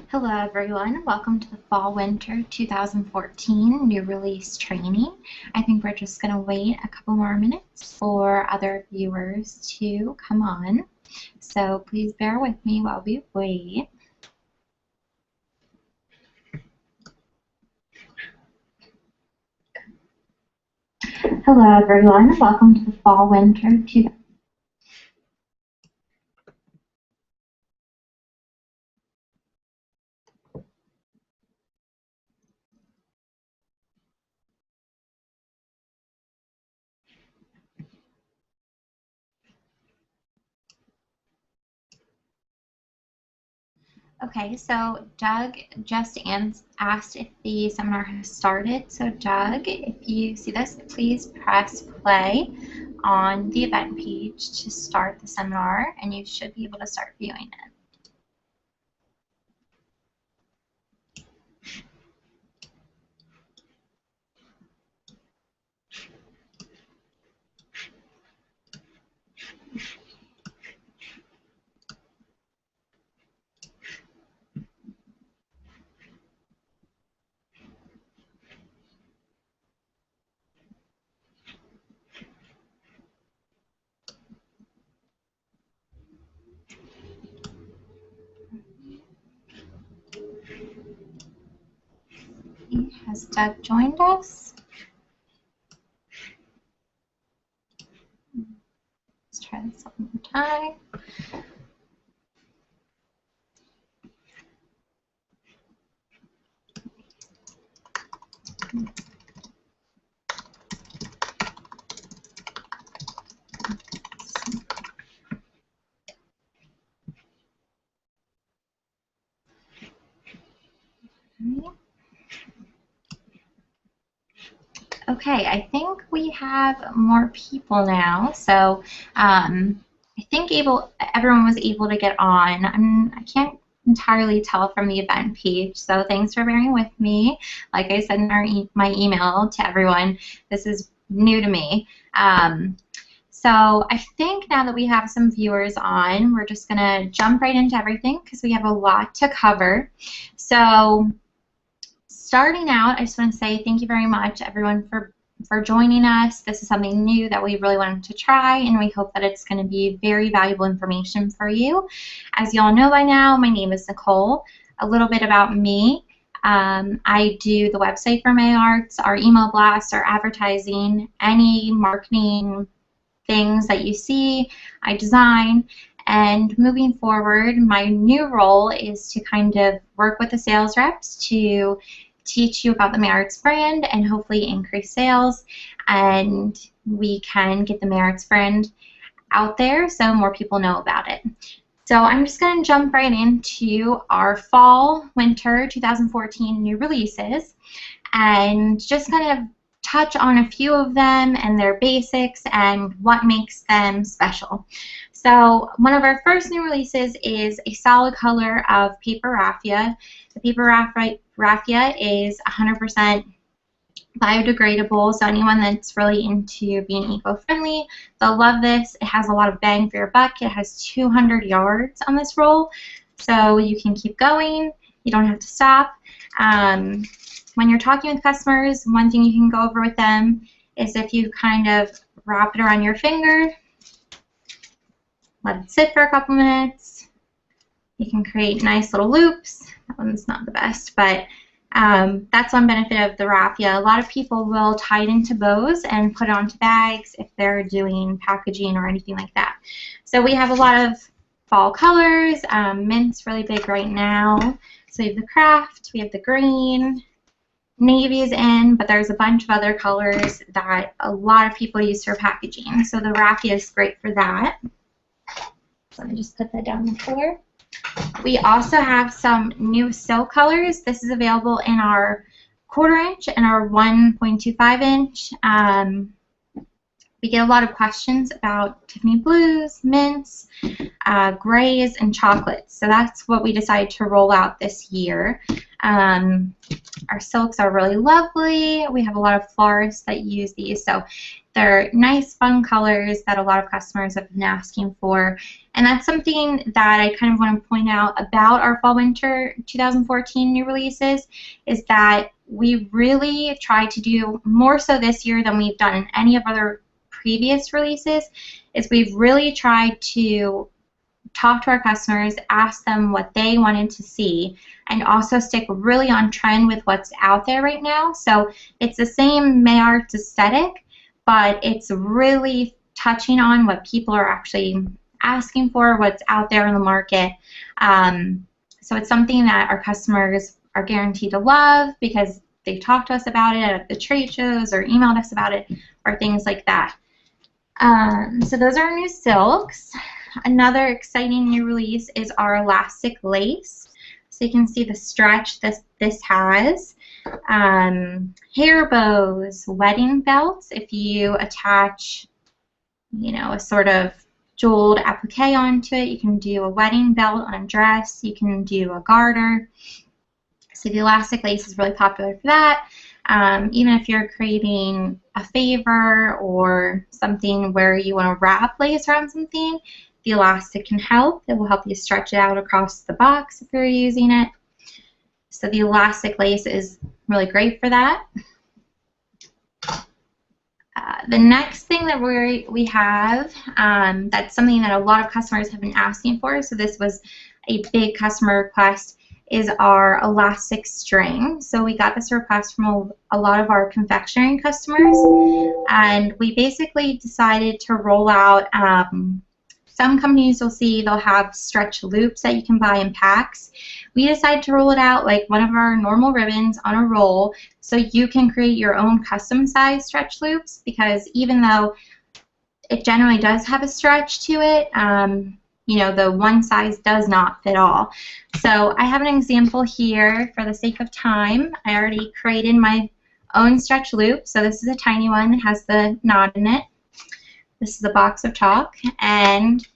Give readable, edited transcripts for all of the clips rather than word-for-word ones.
Hello everyone, welcome to the Fall Winter 2014 new release training. I think we're just going to wait a couple more minutes for other viewers to come on. So please bear with me while we wait. Hello everyone, welcome to the Fall Winter 2014. Okay, so Doug just asked if the seminar has started. So Doug, if you see this, please press play on the event page to start the seminar, and you should be able to start viewing it. Has Doug joined us? Let's try this one more time. Okay, I think we have more people now, so I think everyone was able to get on. I can't entirely tell from the event page, so thanks for bearing with me. Like I said in my email to everyone, this is new to me. So I think now that we have some viewers on, we're just going to jump right into everything because we have a lot to cover. So starting out, I just want to say thank you very much, everyone, for joining us. This is something new that we really wanted to try, and we hope that it's going to be very valuable information for you. As you all know by now, my name is Nicole. A little bit about me. I do the website for MAIArts, our email blasts, our advertising, any marketing things that you see, I design. And moving forward, my new role is to kind of work with the sales reps to teach you about the MAIArts brand and hopefully increase sales, and we can get the MAIArts brand out there so more people know about it. So I'm just going to jump right into our fall winter 2014 new releases and just kind of touch on a few of them and their basics and what makes them special. So one of our first new releases is a solid color of paper raffia. The paper raffia is 100% biodegradable, so anyone that's really into being eco-friendly, they'll love this. It has a lot of bang for your buck. It has 200 yards on this roll, so you can keep going. You don't have to stop. When you're talking with customers, one thing you can go over with them is if you kind of wrap it around your finger, let it sit for a couple minutes. You can create nice little loops. That one's not the best, but that's one benefit of the raffia. A lot of people will tie it into bows and put it onto bags if they're doing packaging or anything like that. So we have a lot of fall colors. Mint's really big right now. So we have the craft, we have the green, navy is in, but there's a bunch of other colors that a lot of people use for packaging. So the raffia is great for that. So let me just put that down on the floor. We also have some new silk colors. This is available in our 1/4 inch and our 1.25 inch. We get a lot of questions about Tiffany blues, mints, grays, and chocolates. So that's what we decided to roll out this year. Our silks are really lovely. We have a lot of florists that use these. So They're nice, fun colors that a lot of customers have been asking for. And that's something that I kind of want to point out about our Fall/Winter 2014 new releases, is that we really try to do more so this year than we've done in any of other previous releases, is we've really tried to talk to our customers, ask them what they wanted to see, and also stick really on trend with what's out there right now. So it's the same Mayarts aesthetic, but it's really touching on what people are actually asking for, what's out there in the market. So it's something that our customers are guaranteed to love because they've talked to us about it at the trade shows or emailed us about it or things like that. So those are our new silks. Another exciting new release is our elastic lace. So you can see the stretch this has. Hair bows, wedding belts. If you attach, you know, a sort of jeweled applique onto it, you can do a wedding belt on a dress. You can do a garter. So the elastic lace is really popular for that. Even if you're creating a favor or something where you want to wrap lace around something, the elastic can help. It will help you stretch it out across the box if you're using it. So the elastic lace is really great for that. The next thing that we have, that's something that a lot of customers have been asking for, so this was a big customer request, is our elastic string. So we got this request from a lot of our confectionery customers, and we basically decided to roll out, some companies you'll see they'll have stretch loops that you can buy in packs. We decided to roll it out like one of our normal ribbons on a roll, so you can create your own custom size stretch loops, because even though it generally does have a stretch to it, you know, the one size does not fit all. So I have an example here for the sake of time. I already created my own stretch loop. So this is a tiny one that has the knot in it. This is a box of chalk, and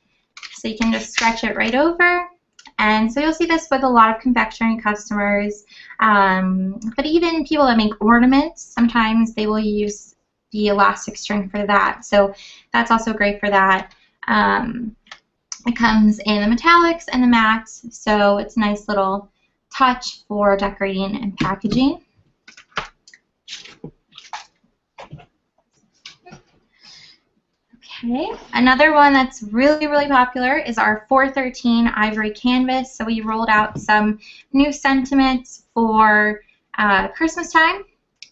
so you can just stretch it right over. And so you'll see this with a lot of confectionery customers, but even people that make ornaments, sometimes they will use the elastic string for that. So that's also great for that. It comes in the metallics and the mattes, so it's a nice little touch for decorating and packaging. Okay, another one that's really, really popular is our 413 Ivory Canvas. So we rolled out some new sentiments for Christmas time.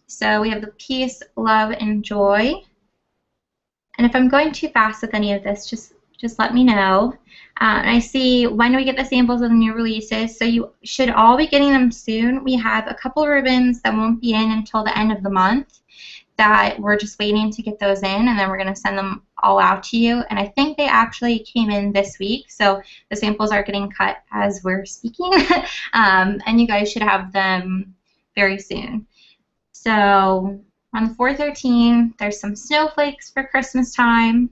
So we have the peace, love, and joy. And if I'm going too fast with any of this, just let me know. And I see, when do we get the samples of the new releases? So you should all be getting them soon. We have a couple of ribbons that won't be in until the end of the month that we're just waiting to get those in, and then we're going to send them all out to you. And I think they actually came in this week, so the samples are getting cut as we're speaking. And you guys should have them very soon. So on the 413, there's some snowflakes for Christmas time.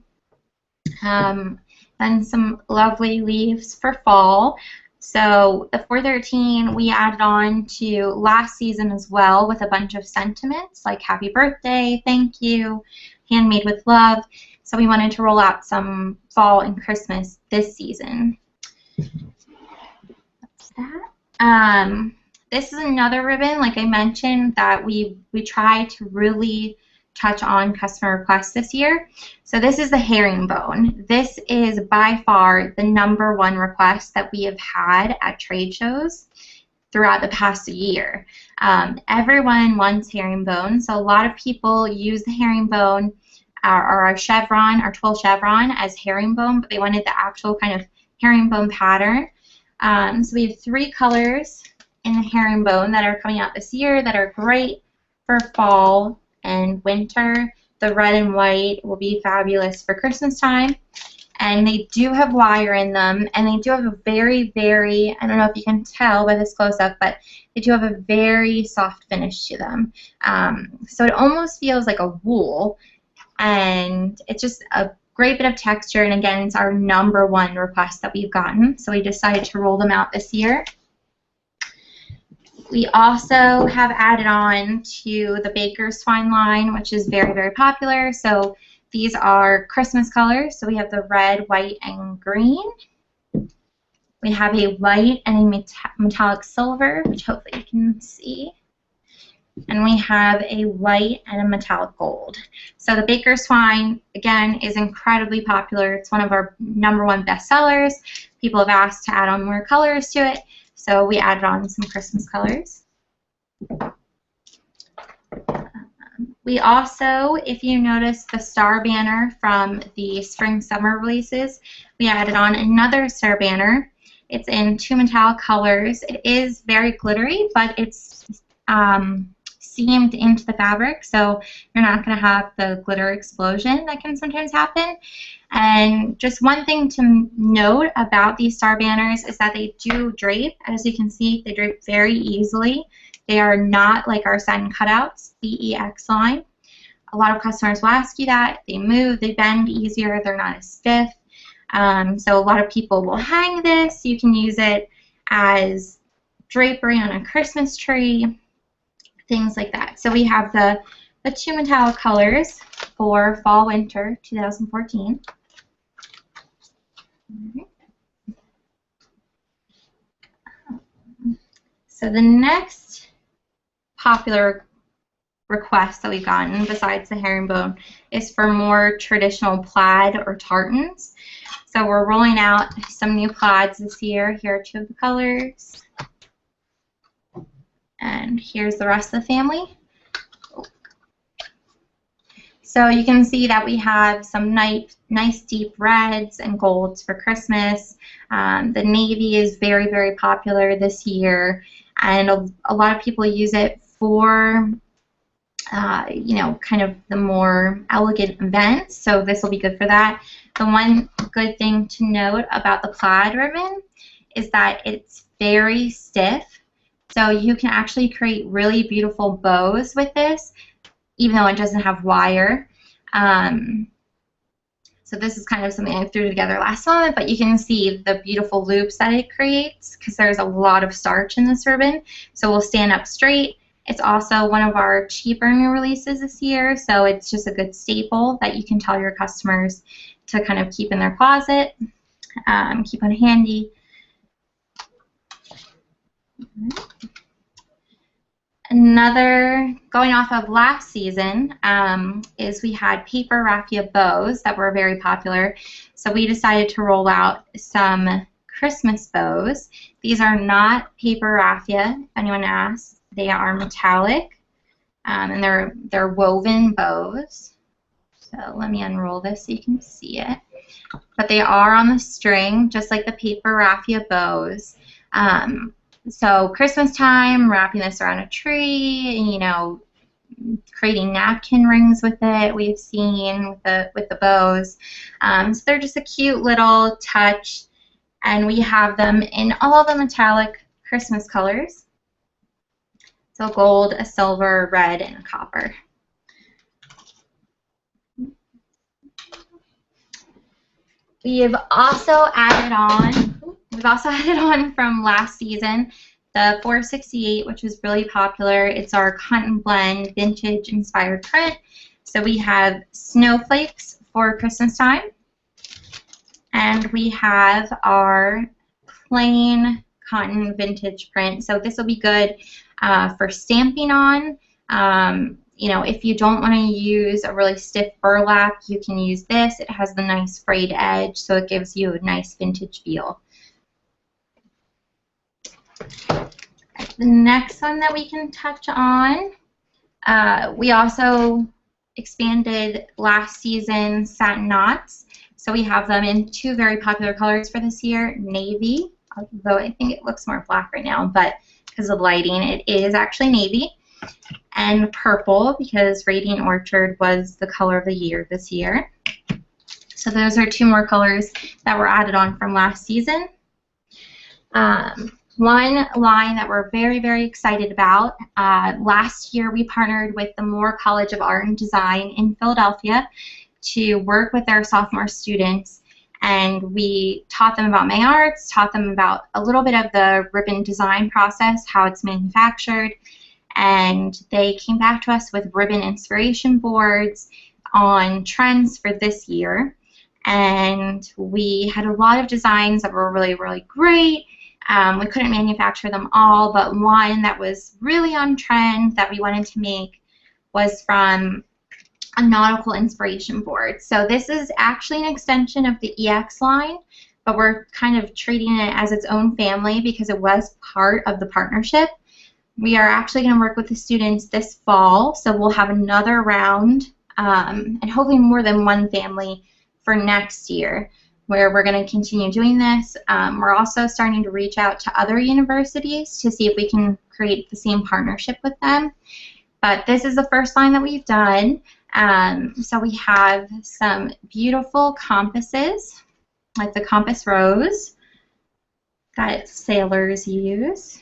Then some lovely leaves for fall. So the 413 we added on to last season as well with a bunch of sentiments like happy birthday, thank you, handmade with love. So we wanted to roll out some fall and Christmas this season. That's that. This is another ribbon, like I mentioned, that we try to really touch on customer requests this year. So this is the herringbone. This is by far the #1 request that we have had at trade shows throughout the past year. Everyone wants herringbone, so a lot of people use the herringbone or our chevron, our twill chevron, as herringbone, but they wanted the actual kind of herringbone pattern. So we have 3 colors in the herringbone that are coming out this year that are great for fall and winter. The red and white will be fabulous for Christmas time. And they do have wire in them, and they do have a very, very, I don't know if you can tell by this close-up, but they do have a very soft finish to them. So it almost feels like a wool, and it's just a great bit of texture, and again, it's our #1 request that we've gotten, so we decided to roll them out this year. We also have added on to the Baker's Twine line, which is very, very popular. So These are Christmas colors, so we have the red, white, and green. We have a white and a metallic silver, which hopefully you can see. And we have a white and a metallic gold. So the Baker's Twine, again, is incredibly popular. It's one of our #1 bestsellers. People have asked to add on more colors to it, so we added on some Christmas colors. We also, if you notice the star banner from the spring-summer releases, we added on another star banner. It's in 2 metallic colors. It is very glittery, but it's seamed into the fabric, so you're not going to have the glitter explosion that can sometimes happen. And just one thing to note about these star banners is that they do drape. As you can see, they drape very easily. They are not like our satin cutouts, BEX line. A lot of customers will ask you that. They move, they bend easier, they're not as stiff. So a lot of people will hang this. You can use it as drapery on a Christmas tree, things like that. So we have the 2 metallic colors for fall-winter 2014. So the next popular request that we've gotten, besides the herringbone, is for more traditional plaid or tartans. So we're rolling out some new plaids this year. Here are 2 of the colors. And here's the rest of the family. So you can see that we have some nice deep reds and golds for Christmas. The navy is very, very popular this year, and a lot of people use it for you know, kind of the more elegant events, so this will be good for that. The one good thing to note about the plaid ribbon is that it's very stiff, so you can actually create really beautiful bows with this, even though it doesn't have wire. So this is kind of something I threw together last moment, but you can see the beautiful loops that it creates because there's a lot of starch in this ribbon, so we'll stand up straight. It's also one of our cheaper new releases this year, so it's just a good staple that you can tell your customers to kind of keep in their closet, keep on handy. Another, going off of last season, is we had paper raffia bows that were very popular, so we decided to roll out some Christmas bows. These are not paper raffia, if anyone asks. They are metallic, and they're woven bows. So let me unroll this so you can see it. But they are on the string, just like the paper raffia bows. So Christmas time, wrapping this around a tree, you know, creating napkin rings with it, we've seen with the bows. So they're just a cute little touch, and we have them in all the metallic Christmas colors. So gold, a silver, a red, and a copper. We've also added on from last season the 468, which was really popular. It's our cotton blend vintage inspired print. So we have snowflakes for Christmas time, and we have our plain cotton vintage print. So this will be good for stamping on. You know, if you don't want to use a really stiff burlap, you can use this. It has the nice frayed edge, so it gives you a nice vintage feel. The next one that we can touch on, we also expanded last season's satin knots. So we have them in 2 very popular colors for this year, navy, although I think it looks more black right now, but because of lighting, it is actually navy, and purple, because Radiant Orchard was the color of the year this year. So those are 2 more colors that were added on from last season. One line that we're very, very excited about, last year we partnered with the Moore College of Art and Design in Philadelphia to work with their sophomore students, and we taught them about May Arts, taught them about a little bit of the ribbon design process, how it's manufactured, and they came back to us with ribbon inspiration boards, on trends for this year, and we had a lot of designs that were really, really great. We couldn't manufacture them all, but one that was really on trend that we wanted to make was from a nautical inspiration board. So this is actually an extension of the EX line, but we're kind of treating it as its own family because it was part of the partnership. We are actually going to work with the students this fall, so we'll have another round and hopefully more than one family for next year, where we're going to continue doing this. We're also starting to reach out to other universities to see if we can create the same partnership with them. But this is the first line that we've done. So we have some beautiful compasses, like the Compass Rose that sailors use.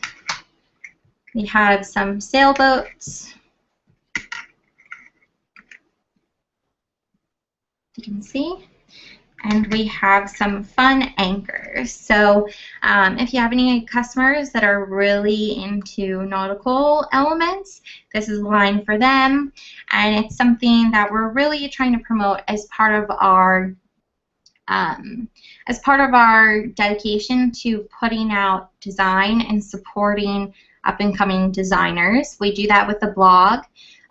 We have some sailboats. You can see. And we have some fun anchors. So if you have any customers that are really into nautical elements, this is a line for them. And it's something that we're really trying to promote as part of our dedication to putting out design and supporting up-and-coming designers. We do that with the blog.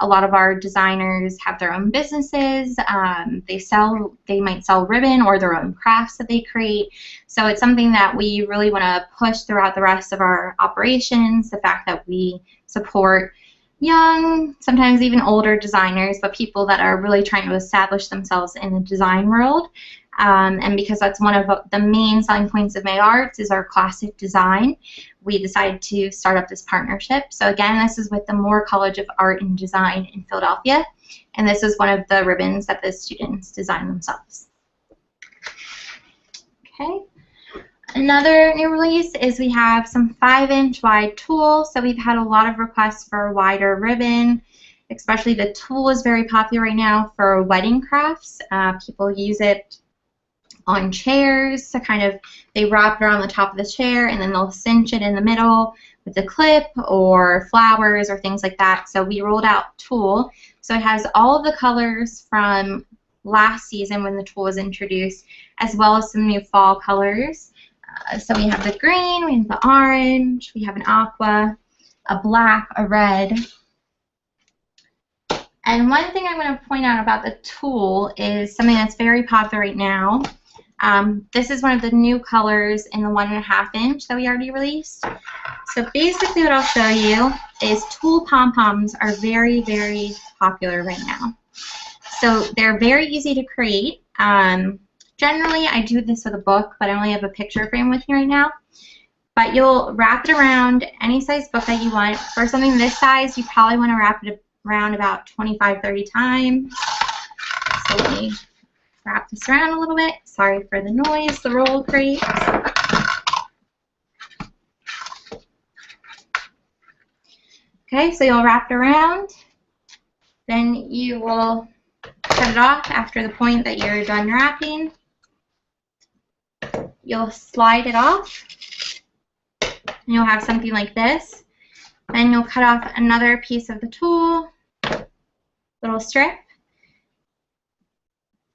A lot of our designers have their own businesses. They might sell ribbon or their own crafts that they create. So it's something that we really want to push throughout the rest of our operations, the fact that we support young, sometimes even older designers, but people that are really trying to establish themselves in the design world. And because that's one of the main selling points of May Arts is our classic design, we decided to start up this partnership. So again, this is with the Moore College of Art and Design in Philadelphia, and this is one of the ribbons that the students designed themselves. Okay. Another new release is we have some 5-inch wide tulle. So we've had a lot of requests for a wider ribbon, especially the tulle is very popular right now for wedding crafts. People use it on chairs, so kind of they wrap it around the top of the chair and then they'll cinch it in the middle with a clip or flowers or things like that. So we rolled out tulle. So it has all of the colors from last season when the tulle was introduced, as well as some new fall colors. So we have the green, we have the orange, we have an aqua, a black, a red. And one thing I want to point out about the tulle is something that's very popular right now. This is one of the new colors in the 1.5 inch that we already released. So basically what I'll show you is tulle pom-poms are very, very popular right now. So they're very easy to create. Generally, I do this with a book, but I only have a picture frame with me right now. But you'll wrap it around any size book that you want. For something this size, you probably want to wrap it around about 25-30 times. So let me wrap this around a little bit. Sorry for the noise, the roll crate. Okay, so you'll wrap it around. Then you will cut it off after the point that you're done wrapping. You'll slide it off, and you'll have something like this. Then you'll cut off another piece of the tulle, little strip,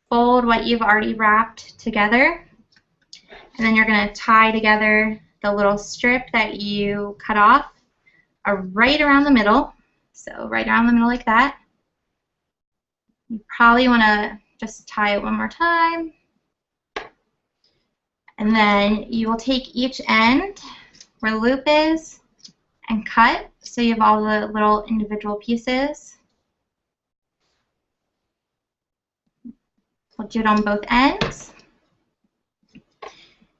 fold what you've already wrapped together, and then you're going to tie together the little strip that you cut off right around the middle. So right around the middle like that. You probably want to just tie it one more time. And then you will take each end where the loop is and cut so you have all the little individual pieces. We'll do it on both ends. And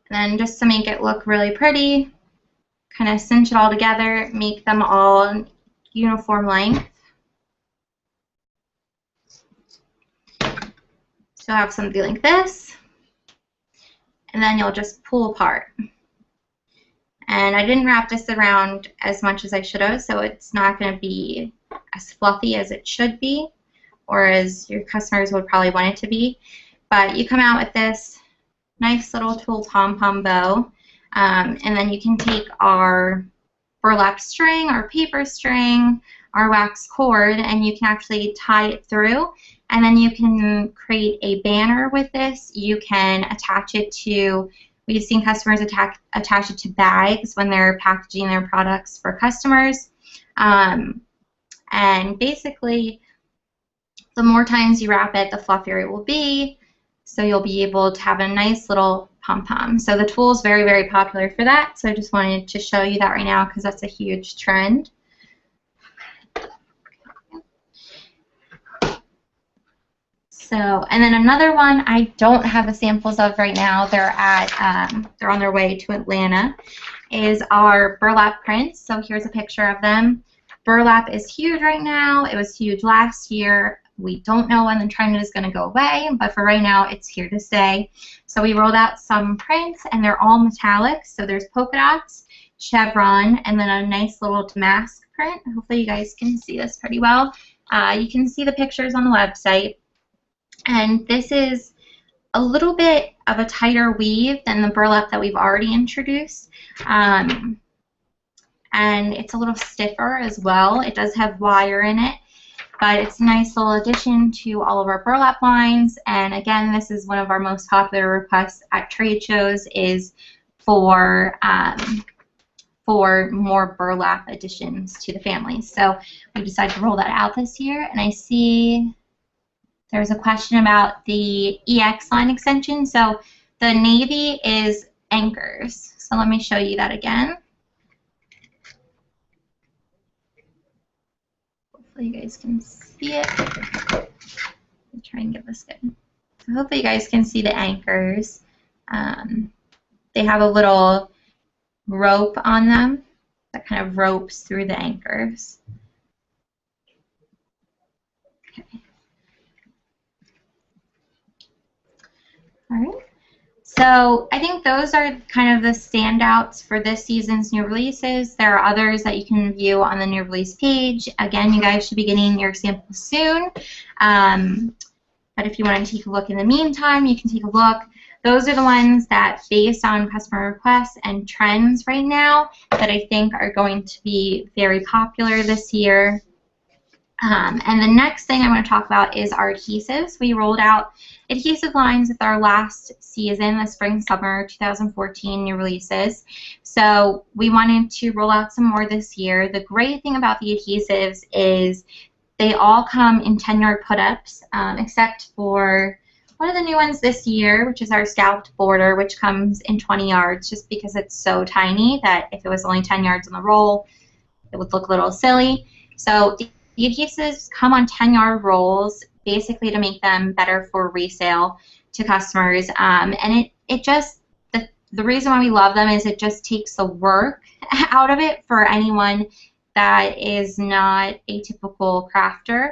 then just to make it look really pretty, kind of cinch it all together, make them all uniform length. So have something like this. And then you'll just pull apart. And I didn't wrap this around as much as I should have, so it's not going to be as fluffy as it should be, or as your customers would probably want it to be. But you come out with this nice little tulle pom-pom bow, and then you can take our burlap string or paper string or wax cord, and you can actually tie it through, and then you can create a banner with this. You can attach it to, we've seen customers attach it to bags when they're packaging their products for customers. And basically, the more times you wrap it, the fluffier it will be. So you'll be able to have a nice little pom-pom. So the tool is very, very popular for that. So I just wanted to show you that right now because that's a huge trend. So, and then another one I don't have the samples of right now. They're on their way to Atlanta. Is our burlap prints. So here's a picture of them. Burlap is huge right now. It was huge last year. We don't know when the trend is going to go away, but for right now, it's here to stay. So we rolled out some prints, and they're all metallic. So there's polka dots, chevron, and then a nice little damask print. Hopefully you guys can see this pretty well. You can see the pictures on the website. And this is a little bit of a tighter weave than the burlap that we've already introduced. And it's a little stiffer as well. It does have wire in it, but it's a nice little addition to all of our burlap lines. And again, this is one of our most popular requests at trade shows, is for more burlap additions to the family. So we decided to roll that out this year. And I see there's a question about the EX line extension. So the navy is anchors. So let me show you that again. Hopefully you guys can see it. Let me try and get this good. So hopefully you guys can see the anchors. They have a little rope on them that kind of ropes through the anchors. Okay. All right. So I think those are kind of the standouts for this season's new releases. There are others that you can view on the new release page. Again, you guys should be getting your samples soon. But if you want to take a look in the meantime, you can take a look. Those are the ones that, based on customer requests and trends right now, that I think are going to be very popular this year. And the next thing I want to talk about is our adhesives. We rolled out adhesive lines with our last season, the spring-summer 2014 new releases. So we wanted to roll out some more this year. The great thing about the adhesives is they all come in 10-yard put-ups, except for one of the new ones this year, which is our scalped border, which comes in 20 yards just because it's so tiny that if it was only 10 yards on the roll, it would look a little silly. So the adhesives come on 10-yard rolls, basically to make them better for resale to customers. And it just, the reason why we love them is it just takes the work out of it for anyone that is not a typical crafter.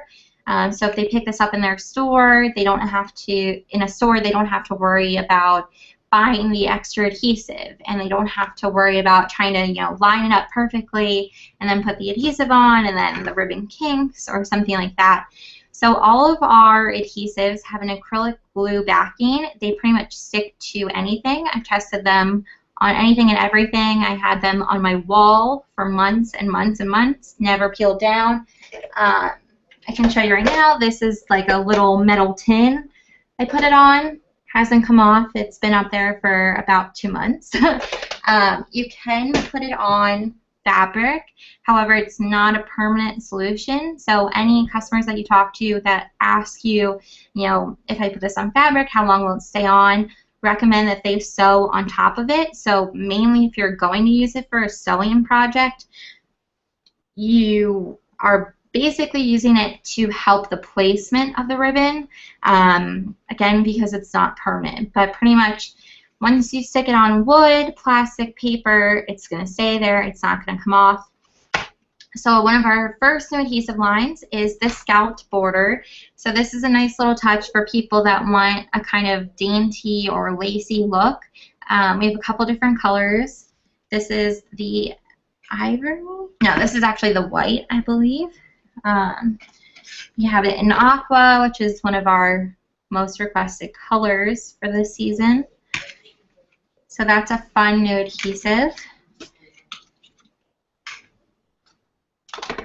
So if they pick this up in their store, they don't have to, in a store, they don't have to worry about buying the extra adhesive, and they don't have to worry about trying to, you know, line it up perfectly and then put the adhesive on and then the ribbon kinks or something like that. So all of our adhesives have an acrylic glue backing. They pretty much stick to anything. I've tested them on anything and everything. I had them on my wall for months and months and months, never peeled down. I can show you right now. This is like a little metal tin. I put it on. Hasn't come off. It's been up there for about 2 months. You can put it on fabric. However, it's not a permanent solution. So any customers that you talk to that ask you, you know, if I put this on fabric, how long will it stay on? Recommend that they sew on top of it. So mainly if you're going to use it for a sewing project, you are basically using it to help the placement of the ribbon, again, because it's not permanent. But pretty much once you stick it on wood, plastic, paper, it's going to stay there. It's not going to come off. So one of our first new adhesive lines is this scalped border. So this is a nice little touch for people that want a kind of dainty or lacy look. We have a couple different colors. This is the ivory. No, this is actually the white, I believe. You have it in aqua, which is one of our most requested colors for this season. So that's a fun new adhesive.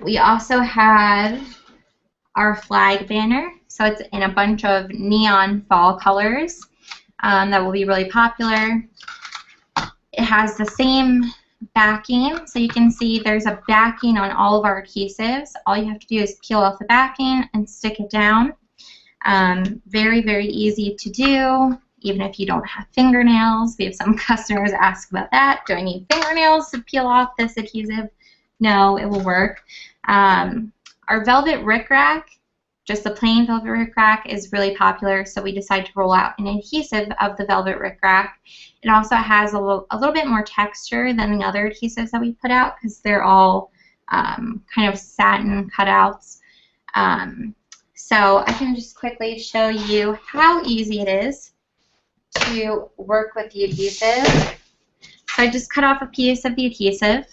We also have our flag banner. So it's in a bunch of neon fall colors that will be really popular. It has the same backing, so you can see there's a backing on all of our adhesives. All you have to do is peel off the backing and stick it down. Very, very easy to do, even if you don't have fingernails. We have some customers ask about that. Do I need fingernails to peel off this adhesive? No, it will work. Our velvet rickrack, just the plain velvet rickrack, is really popular, so we decided to roll out an adhesive of the velvet rickrack. It also has a little bit more texture than the other adhesives that we put out because they're all kind of satin cutouts. So I can just quickly show you how easy it is to work with the adhesive. So I just cut off a piece of the adhesive.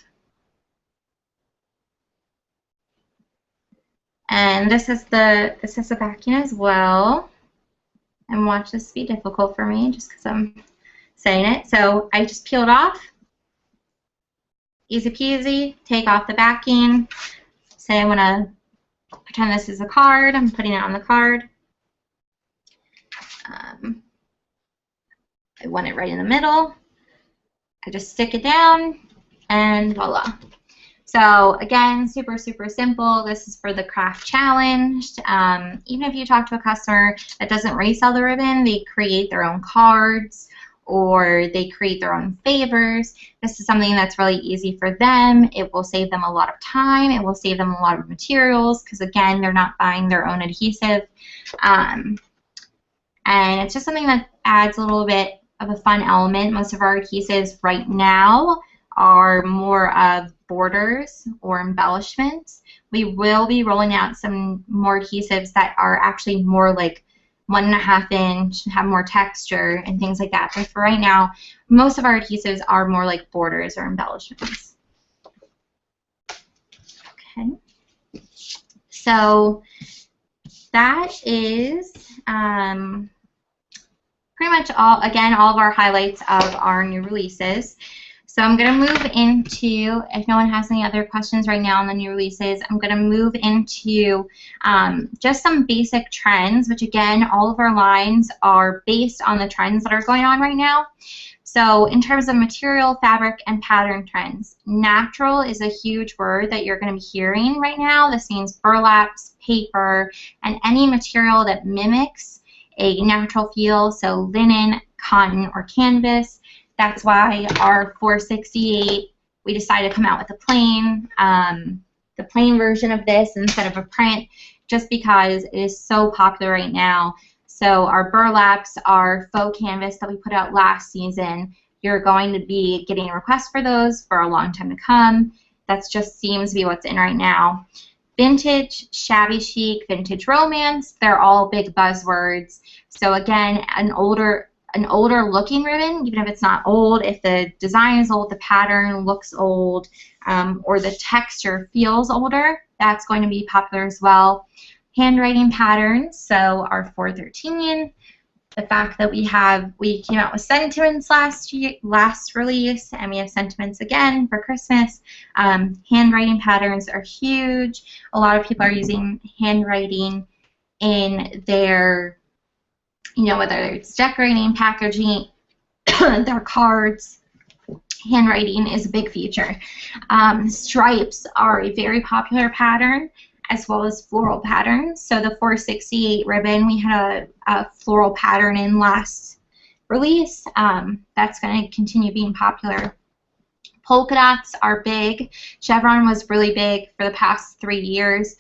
And this is the backing as well. And watch this be difficult for me just because I'm saying it. So I just peeled off. Easy peasy. Take off the backing. Say I want to pretend this is a card. I'm putting it on the card. I want it right in the middle. I just stick it down and voila. So again, super, super simple. This is for the craft challenge. Even if you talk to a customer that doesn't resell the ribbon, they create their own cards or they create their own favors. This is something that's really easy for them. It will save them a lot of time. It will save them a lot of materials because again, they're not buying their own adhesive. And it's just something that adds a little bit of a fun element. Most of our adhesives right now are more of borders or embellishments. We will be rolling out some more adhesives that are actually more like 1.5 inch, have more texture and things like that. But for right now, most of our adhesives are more like borders or embellishments. Okay. So that is pretty much all of our highlights of our new releases. So I'm going to move into, if no one has any other questions right now on the new releases, I'm going to move into just some basic trends, which again, all of our lines are based on the trends that are going on right now. So in terms of material, fabric, and pattern trends, natural is a huge word that you're going to be hearing right now. This means burlaps, paper, and any material that mimics a natural feel, so linen, cotton, or canvas. That's why our 468, we decided to come out with the plain version of this instead of a print, just because it is so popular right now. So our burlaps, our faux canvas that we put out last season, you're going to be getting requests for those for a long time to come. That just seems to be what's in right now. Vintage, shabby chic, vintage romance, they're all big buzzwords. So again, an older looking ribbon, even if it's not old, if the design is old, the pattern looks old, or the texture feels older, that's going to be popular as well. Handwriting patterns, so our 413, the fact that we came out with sentiments last release, and we have sentiments again for Christmas. Handwriting patterns are huge. A lot of people are using handwriting in their, whether it's decorating, packaging, their cards. Handwriting is a big feature. Stripes are a very popular pattern, as well as floral patterns. So the 468 ribbon, we had a floral pattern in last release. That's going to continue being popular. Polka dots are big. Chevron was really big for the past 3 years.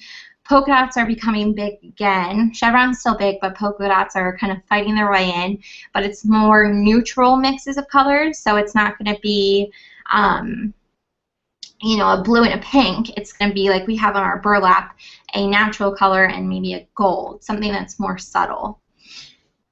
Polka dots are becoming big again. Chevron's still big, but polka dots are kind of fighting their way in. But it's more neutral mixes of colors, so it's not going to be a blue and a pink. It's going to be like we have on our burlap, a natural color and maybe a gold, something that's more subtle.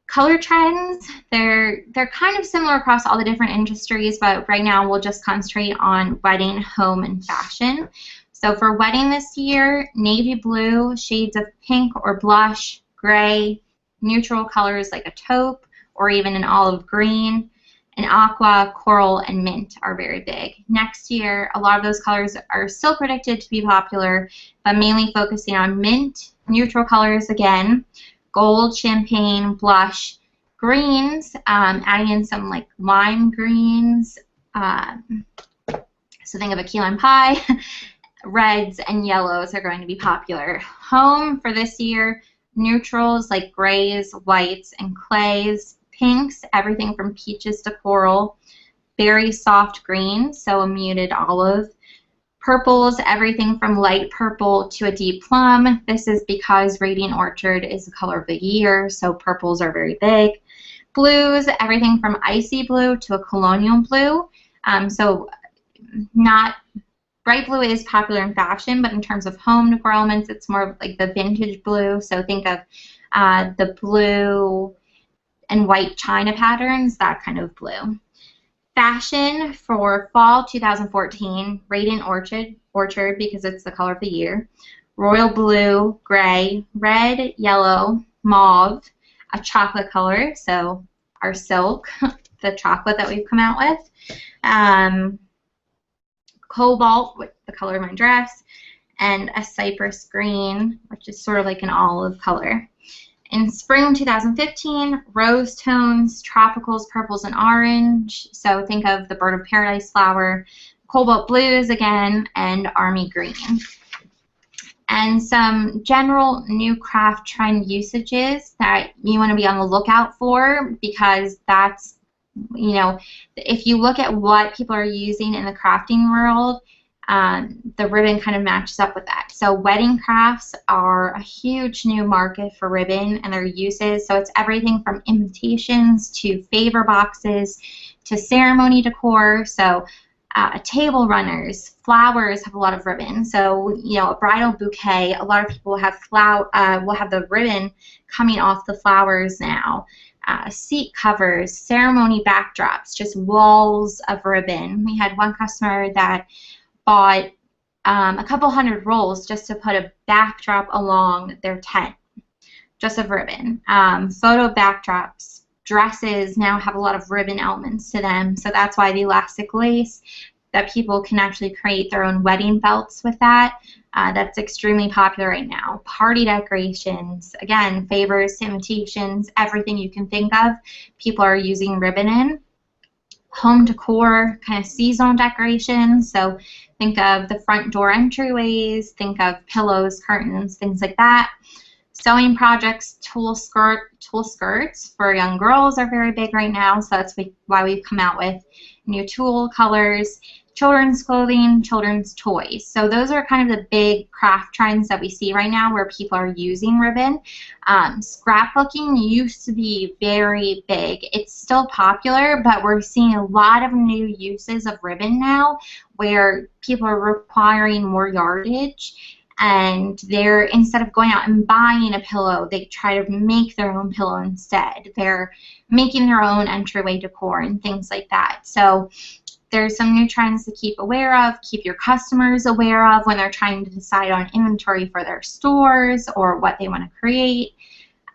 Color trends, they're kind of similar across all the different industries, but right now we'll just concentrate on wedding, home, and fashion. So for wedding this year, navy blue, shades of pink or blush, gray, neutral colors like a taupe or even an olive green, And aqua, coral, and mint are very big. Next year, a lot of those colors are still predicted to be popular, but mainly focusing on mint, neutral colors again, gold, champagne, blush, greens, adding in some like lime greens, so think of a key lime pie. Reds and yellows are going to be popular. Home for this year, neutrals like grays, whites, and clays. Pinks, everything from peaches to coral. Very soft greens, so a muted olive. Purples, everything from light purple to a deep plum. This is because Radiant Orchard is the color of the year, so purples are very big. Blues, everything from icy blue to a colonial blue. So not bright blue is popular in fashion, but in terms of home decor elements, it's more like the vintage blue. So think of the blue and white china patterns, that kind of blue. Fashion for fall 2014, Radiant Orchard because it's the color of the year. Royal blue, gray, red, yellow, mauve, a chocolate color, so our silk, the chocolate that we've come out with. Cobalt, the color of my dress, and a cypress green, which is sort of like an olive color. In spring 2015, rose tones, tropicals, purples, and orange. So think of the bird of paradise flower, cobalt blues again, and army green. And some general new craft trend usages that you want to be on the lookout for, because that's, you know, if you look at what people are using in the crafting world, the ribbon kind of matches up with that. So wedding crafts are a huge new market for ribbon and their uses. So it's everything from invitations to favor boxes to ceremony decor. So table runners, flowers have a lot of ribbon. So, you know, a bridal bouquet, a lot of people will have the ribbon coming off the flowers now. Seat covers, ceremony backdrops, just walls of ribbon. We had one customer that bought a couple hundred rolls just to put a backdrop along their tent, just of ribbon. Photo backdrops, dresses now have a lot of ribbon elements to them, so that's why the elastic lace, that people can actually create their own wedding belts with that. That's extremely popular right now. Party decorations, again, favors, invitations, everything you can think of, people are using ribbon in. Home decor, kind of seasonal decorations, so think of the front door entryways, think of pillows, curtains, things like that. Sewing projects, tulle skirts for young girls are very big right now, so that's why we've come out with new tulle colors. Children's clothing, children's toys. So those are kind of the big craft trends that we see right now where people are using ribbon. Scrapbooking used to be very big. It's still popular, but we're seeing a lot of new uses of ribbon now where people are requiring more yardage, and they're, instead of going out and buying a pillow, they try to make their own pillow instead. They're making their own entryway decor and things like that. So there's some new trends to keep aware of, keep your customers aware of when they're trying to decide on inventory for their stores or what they want to create.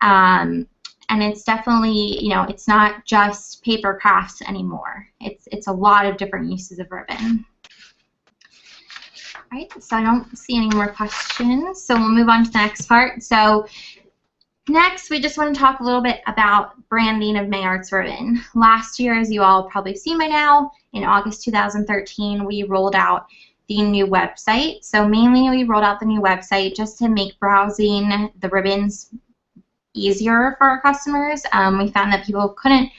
And it's definitely, you know, it's not just paper crafts anymore. It's a lot of different uses of ribbon. All right, so I don't see any more questions, so we'll move on to the next part. So next, we just want to talk a little bit about branding of May Arts Ribbon. Last year, as you all probably seen by now, in August 2013, we rolled out the new website. So mainly we rolled out the new website just to make browsing the ribbons easier for our customers. We found that people couldn't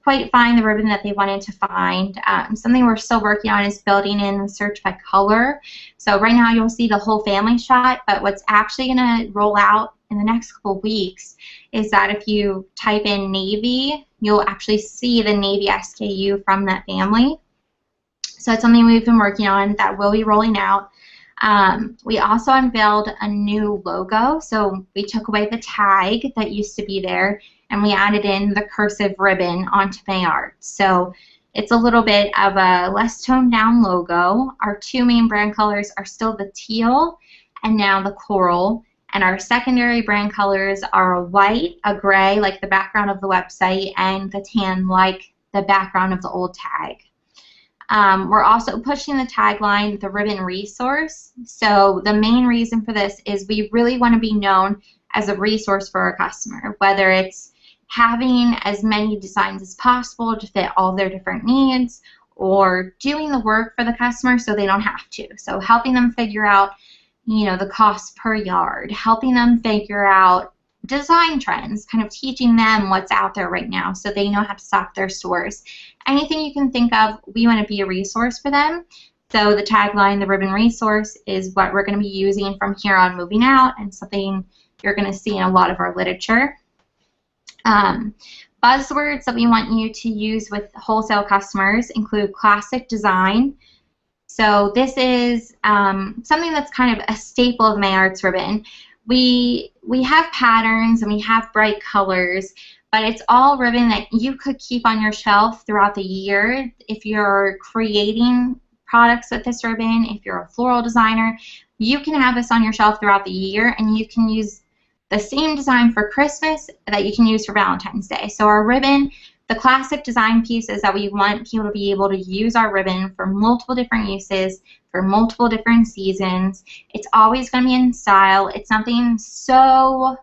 quite find the ribbon that they wanted to find. Something we're still working on is building in the search by color. So right now you'll see the whole family shot, but what's actually going to roll out in the next couple weeks is that if you type in navy, you'll actually see the navy SKU from that family. So it's something we've been working on that will be rolling out. We also unveiled a new logo. So we took away the tag that used to be there, and we added in the cursive ribbon onto May Arts. So it's a little bit of a less toned down logo. Our two main brand colors are still the teal and now the coral. And our secondary brand colors are a white, a gray, like the background of the website, and the tan, like the background of the old tag. We're also pushing the tagline, the ribbon resource. So the main reason for this is we really want to be known as a resource for our customer, whether it's having as many designs as possible to fit all their different needs, or doing the work for the customer so they don't have to. So helping them figure out, the cost per yard, helping them figure out design trends, kind of teaching them what's out there right now so they know how to stock their stores. Anything you can think of, we want to be a resource for them. So the tagline, the ribbon resource, is what we're going to be using from here on moving out, and something you're going to see in a lot of our literature. Buzzwords that we want you to use with wholesale customers include classic design. So this is something that's kind of a staple of Maillart's ribbon. We have patterns and we have bright colors, but it's all ribbon that you could keep on your shelf throughout the year. If you're creating products with this ribbon, if you're a floral designer, you can have this on your shelf throughout the year, and you can use the same design for Christmas that you can use for Valentine's Day. So our ribbon, the classic design piece, is that we want people to be able to use our ribbon for multiple different uses, for multiple different seasons. It's always going to be in style. It's something so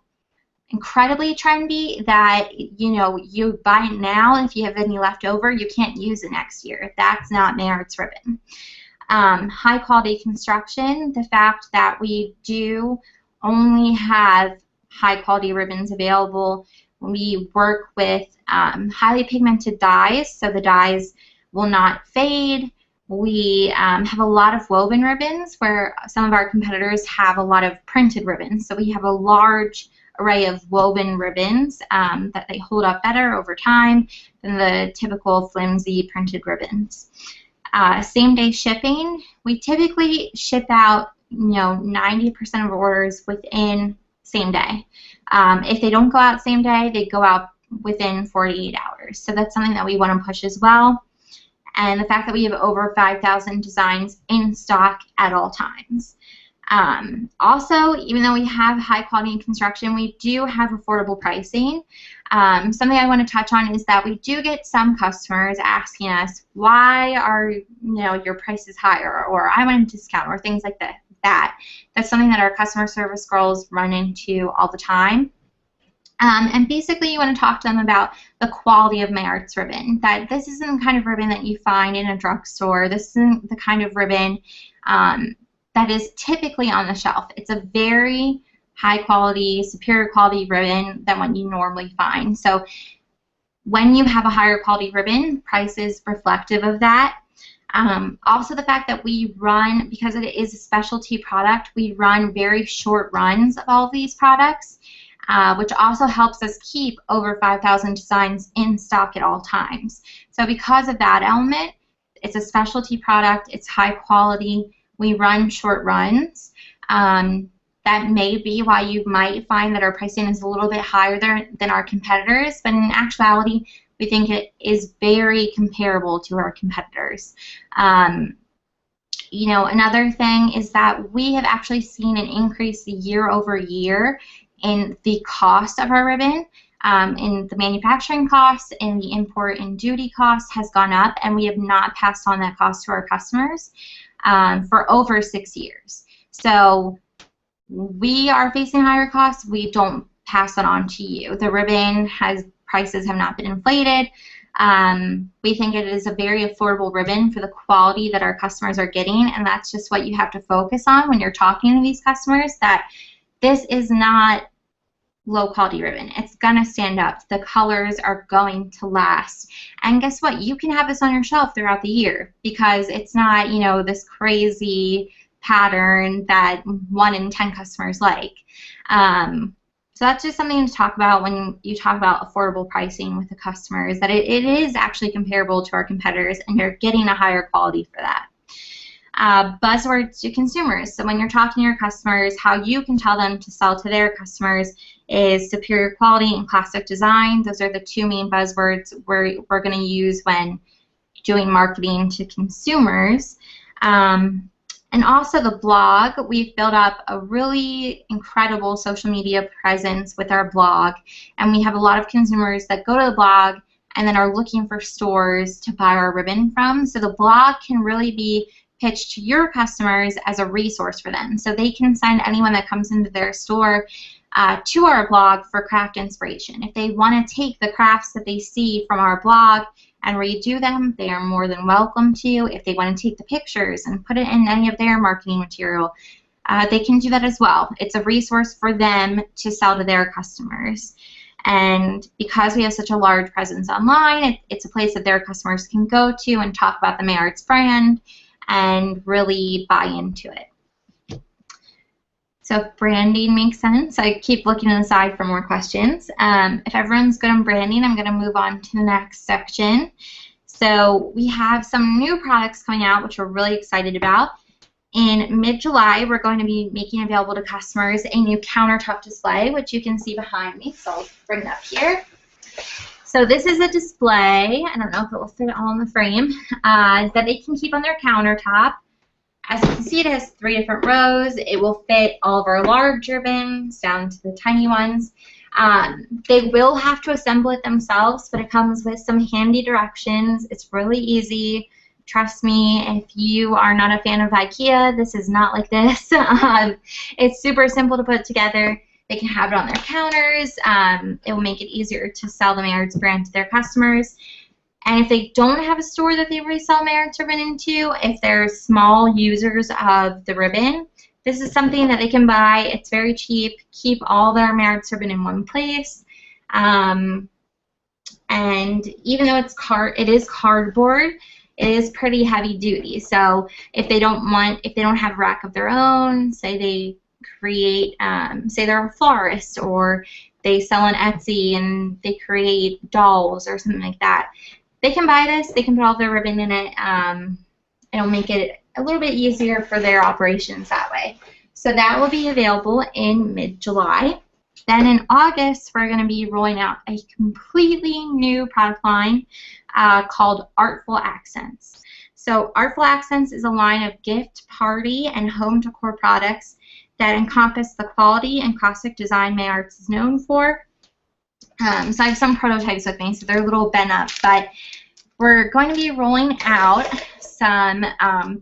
incredibly trendy that, you buy it now, and if you have any left over, you can't use it next year. That's not Maillart's ribbon. High quality construction, the fact that we do only have high quality ribbons available. We work with highly pigmented dyes, so the dyes will not fade. We have a lot of woven ribbons, where some of our competitors have a lot of printed ribbons. So we have a large array of woven ribbons that they hold up better over time than the typical flimsy printed ribbons. Same-day shipping. We typically ship out 90% of orders within same day. If they don't go out same day, they go out within 48 hours. So that's something that we want to push as well. And the fact that we have over 5,000 designs in stock at all times. Also, even though we have high quality construction, we do have affordable pricing. Something I want to touch on is that we do get some customers asking us, why are your prices higher, or I want a discount, or things like that. That's something that our customer service girls run into all the time. And basically you want to talk to them about the quality of Maillart's ribbon, that this isn't the kind of ribbon that you find in a drugstore. This isn't the kind of ribbon that is typically on the shelf. It's a very high quality, superior quality ribbon than what you normally find. So when you have a higher quality ribbon, price is reflective of that. Also the fact that we run, because it is a specialty product, we run very short runs of all of these products, which also helps us keep over 5,000 designs in stock at all times. So because of that element, it's a specialty product, it's high quality, we run short runs. That may be why you might find that our pricing is a little bit higher than our competitors, but in actuality, we think it is very comparable to our competitors. Another thing is that we have actually seen an increase year over year in the cost of our ribbon. In the manufacturing costs and the import and duty costs has gone up, and we have not passed on that cost to our customers for over 6 years. So we are facing higher costs. We don't pass that on to you. The ribbon prices have not been inflated. We think it is a very affordable ribbon for the quality that our customers are getting, and that's just what you have to focus on when you're talking to these customers, that this is not low quality ribbon. It's gonna stand up. The colors are going to last. And guess what? You can have this on your shelf throughout the year, because it's not, this crazy pattern that 1 in 10 customers like. So that's just something to talk about when you talk about affordable pricing with the customers, that it is actually comparable to our competitors, and you're getting a higher quality for that. Buzzwords to consumers. So when you're talking to your customers, how you can tell them to sell to their customers is superior quality and classic design. Those are the two main buzzwords we're going to use when doing marketing to consumers. And also the blog. We've built up a really incredible social media presence with our blog, and we have a lot of consumers that go to the blog and then are looking for stores to buy our ribbon from. So the blog can really be pitched to your customers as a resource for them. So they can send anyone that comes into their store to our blog for craft inspiration. If they want to take the crafts that they see from our blog and redo them, they are more than welcome to. If they want to take the pictures and put it in any of their marketing material, they can do that as well. It's a resource for them to sell to their customers. And because we have such a large presence online, it's a place that their customers can go to and talk about the Mayor's brand and really buy into it. So if branding makes sense, I keep looking on the side for more questions. If everyone's good on branding, I'm going to move on to the next section. So we have some new products coming out, which we're really excited about. In mid-July, we're going to be making available to customers a new countertop display, which you can see behind me. So I'll bring it up here. So this is a display, I don't know if it will fit all in the frame, that they can keep on their countertop. As you can see, it has 3 different rows. It will fit all of our large ribbons down to the tiny ones. They will have to assemble it themselves, but it comes with some handy directions. It's really easy. Trust me, if you are not a fan of IKEA, this is not like this. It's super simple to put together. They can have it on their counters. It will make it easier to sell the Mayor's brand to their customers. And if they don't have a store that they resell Mayor's ribbon into, if they're small users of the ribbon, this is something that they can buy. It's very cheap. Keep all their Mayor's ribbon in one place. And even though it is cardboard, it is pretty heavy duty. So if they don't have a rack of their own, say they create, say they're a florist, or they sell on Etsy and they create dolls or something like that, they can buy this. They can put all their ribbon in it. It'll make it a little bit easier for their operations that way. So that will be available in mid-July. Then in August, we're going to be rolling out a completely new product line called Artful Accents. So Artful Accents is a line of gift, party, and home decor products that encompass the quality and classic design Mayor's is known for. So I have some prototypes with me, so they're a little bent up, but we're going to be rolling out some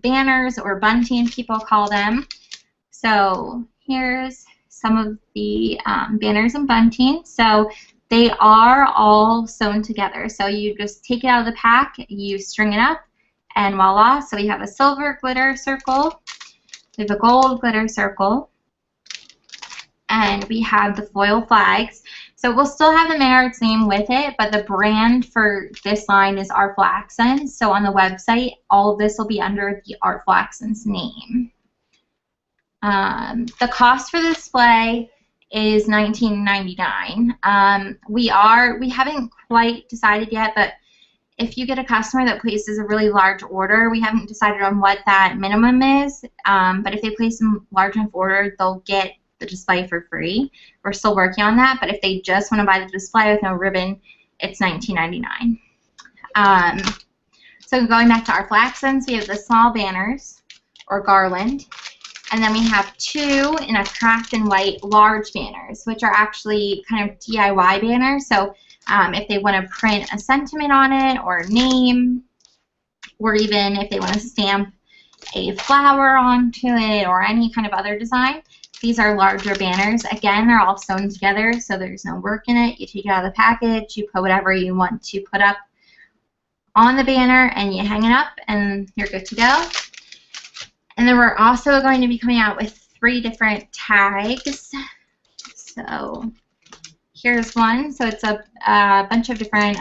banners, or bunting, people call them. So here's some of the banners and bunting. So they are all sewn together. So you just take it out of the pack, you string it up, and voila. So we have a silver glitter circle, we have a gold glitter circle, and we have the foil flags. So we'll still have the Mayor's name with it, but the brand for this line is Artful Accents. So on the website, all of this will be under the Artful Accents name. The cost for the display is $19.99. We haven't quite decided yet, but if you get a customer that places a really large order, we haven't decided on what that minimum is, but if they place a large enough order, they'll get the display for free. We're still working on that, but if they just want to buy the display with no ribbon, it's $19.99. So going back to Artful Accents, we have the small banners, or garland, and then we have 2 in a craft and white large banners, which are actually kind of DIY banners. So if they want to print a sentiment on it, or a name, or even if they want to stamp a flower onto it, or any kind of other design, these are larger banners. Again, they're all sewn together, so there's no work in it. You take it out of the package, you put whatever you want to put up on the banner, and you hang it up, and you're good to go. And then we're also going to be coming out with 3 different tags. So here's one. So it's a bunch of different,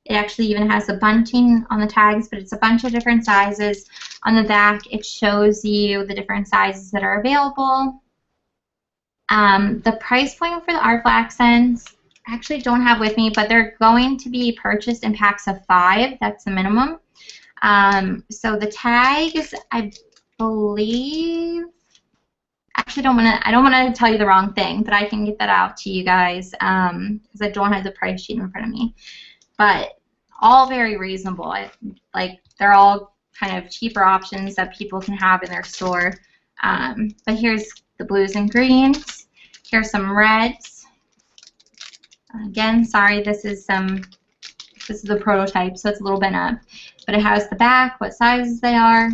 it actually even has the bunting on the tags, but it's a bunch of different sizes. On the back, it shows you the different sizes that are available. The price point for the Artful Accents, I actually don't have with me, but they're going to be purchased in packs of 5. That's the minimum. So the tags, I believe, actually I don't want to tell you the wrong thing, but I can get that out to you guys because I don't have the price sheet in front of me. But all very reasonable. Like, they're all kind of cheaper options that people can have in their store. But here's the blues and greens. Here's some reds. Again, sorry, this is the prototype, so it's a little bent up. But it has the back, what sizes they are,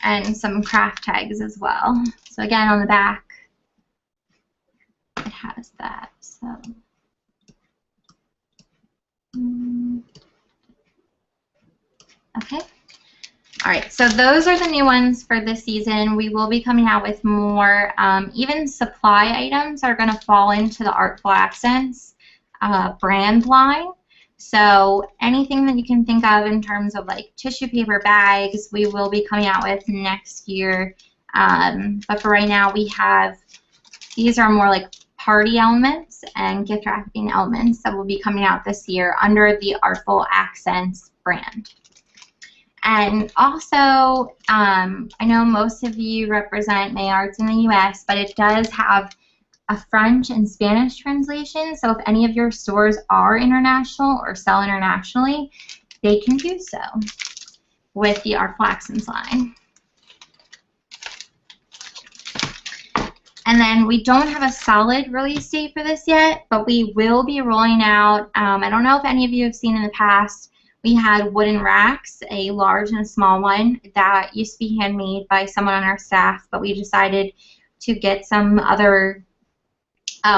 and some craft tags as well. So again, on the back, it has that. So okay. All right, so those are the new ones for this season. We will be coming out with more. Even supply items are going to fall into the Artful Accents brand line. So anything that you can think of in terms of like tissue paper bags, we will be coming out with next year. But for right now, we have, these are more like party elements and gift wrapping elements that will be coming out this year under the Artful Accents brand. And also, I know most of you represent May Arts in the U.S., but it does have a French and Spanish translation. So if any of your stores are international or sell internationally, they can do so with the Artful Accents line. And then we don't have a solid release date for this yet, but we will be rolling out, I don't know if any of you have seen in the past, we had wooden racks, a large and a small one, that used to be handmade by someone on our staff, but we decided to get some other